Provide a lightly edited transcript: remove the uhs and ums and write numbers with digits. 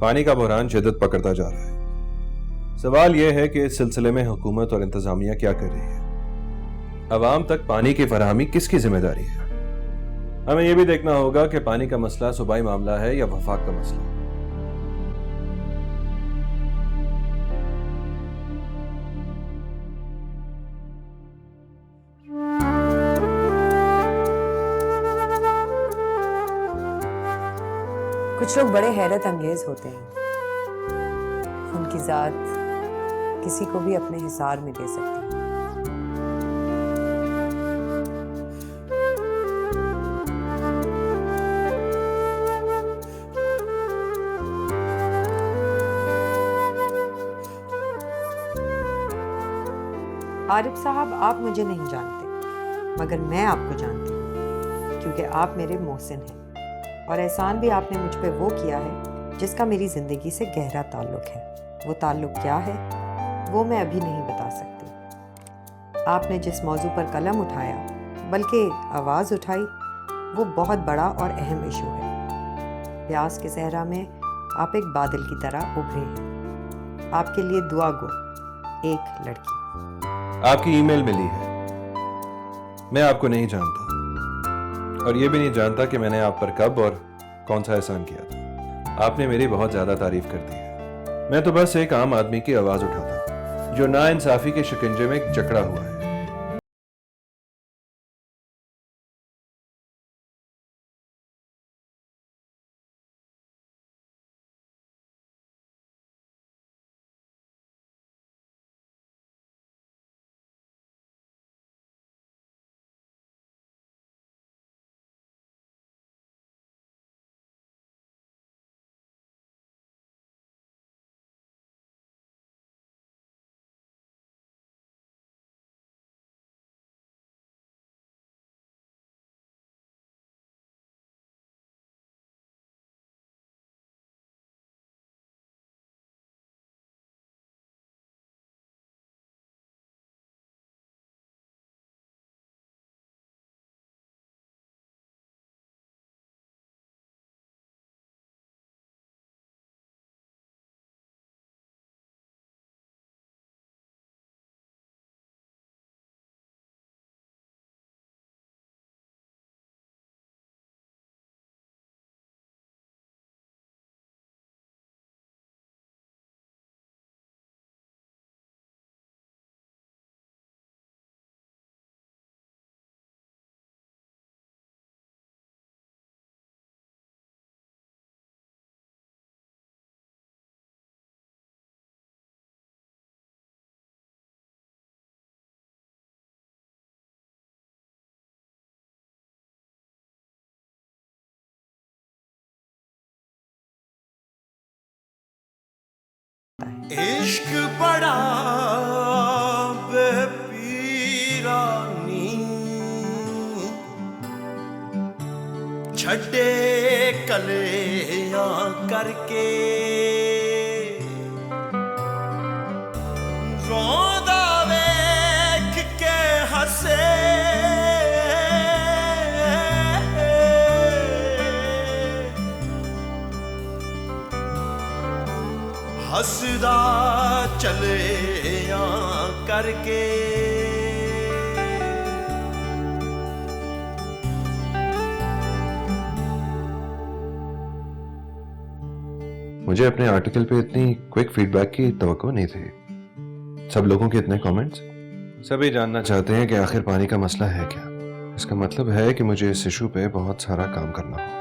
پانی کا بحران شدت پکڑتا جا رہا ہے۔ سوال یہ ہے کہ اس سلسلے میں حکومت اور انتظامیہ کیا کر رہی ہے؟ عوام تک پانی کی فراہمی کس کی ذمہ داری ہے؟ ہمیں یہ بھی دیکھنا ہوگا کہ پانی کا مسئلہ صوبائی معاملہ ہے یا وفاق کا مسئلہ۔ کچھ لوگ بڑے حیرت انگیز ہوتے ہیں، ان کی ذات کسی کو بھی اپنے حصار میں دے سکتی ہے۔ عارف صاحب، آپ مجھے نہیں جانتے مگر میں آپ کو جانتی ہوں، کیونکہ آپ میرے محسن ہیں، اور احسان بھی آپ نے مجھ پہ وہ کیا ہے جس کا میری زندگی سے گہرا تعلق ہے۔ وہ تعلق کیا ہے وہ میں ابھی نہیں بتا سکتی۔ آپ نے جس موضوع پر قلم اٹھایا بلکہ آواز اٹھائی، وہ بہت بڑا اور اہم ایشو ہے۔ پیاس کے صحرا میں آپ ایک بادل کی طرح ابھرے ہیں۔ آپ کے لیے دعا گو، ایک لڑکی۔ آپ کی ای میل ملی ہے۔ میں آپ کو نہیں جانتا اور یہ بھی نہیں جانتا کہ میں نے آپ پر کب اور کون سا احسان کیا تھا۔ آپ نے میری بہت زیادہ تعریف کر دی ہے۔ میں تو بس ایک عام آدمی کی آواز اٹھاتا جو نا انصافی کے شکنجے میں جکڑا ہوا ہے۔ عشق بڑا بے پیرانی، چھڈے کلیاں کر کے روندا ویکھ کے ہسے، ہسدا چلے کر کے۔ مجھے اپنے آرٹیکل پہ اتنی کوئک فیڈ بیک کی توقع نہیں تھی۔ سب لوگوں کے اتنے کامنٹس، سبھی جاننا چاہتے ہیں کہ آخر پانی کا مسئلہ ہے کیا۔ اس کا مطلب ہے کہ مجھے اس ایشو پہ بہت سارا کام کرنا ہوگا۔